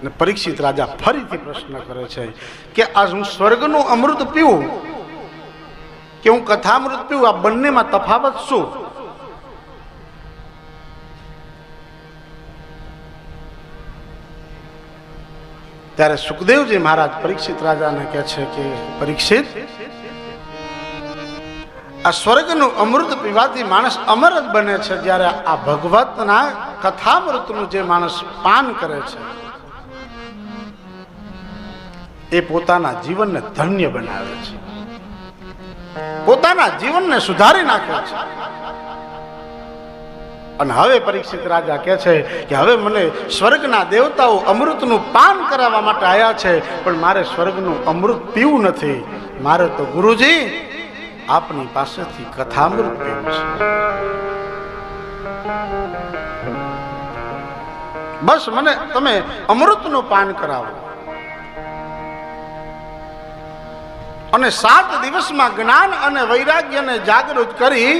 અને પરીક્ષિત રાજા ફરીથી પ્રશ્ન કરે છે કે આ હું સ્વર્ગનું અમૃત પીવું કે હું કથામૃત પીવું, આ બંનેમાં તફાવત શું? ત્યારે સુખદેવજી મહારાજ પરીક્ષિત રાજાને કહે છે કે પરીક્ષિત, આ સ્વર્ગનું અમૃત પીવાથી માણસ અમર જ બને છે, જ્યારે આ ભગવતના કથામૃતનું જે માણસ પાન કરે છે એ પોતાના જીવનને ધન્ય બનાવે છે, પોતાના જીવનને સુધારી નાખે છે. અને હવે પરીક્ષિત રાજા કહે છે કે હવે મને સ્વર્ગના દેવતાઓ અમૃતનું પાન કરાવવા માટે આવ્યા છે, પણ મારે સ્વર્ગનું અમૃત પીવું નથી, મારે તો ગુરુજી આપની પાસેથી કથામૃત પીવું છે. બસ મને તમે અમૃતનું પાન કરાવો. અને 7 દિવસમાં જ્ઞાન અને વૈરાગ્યને જાગૃત કરી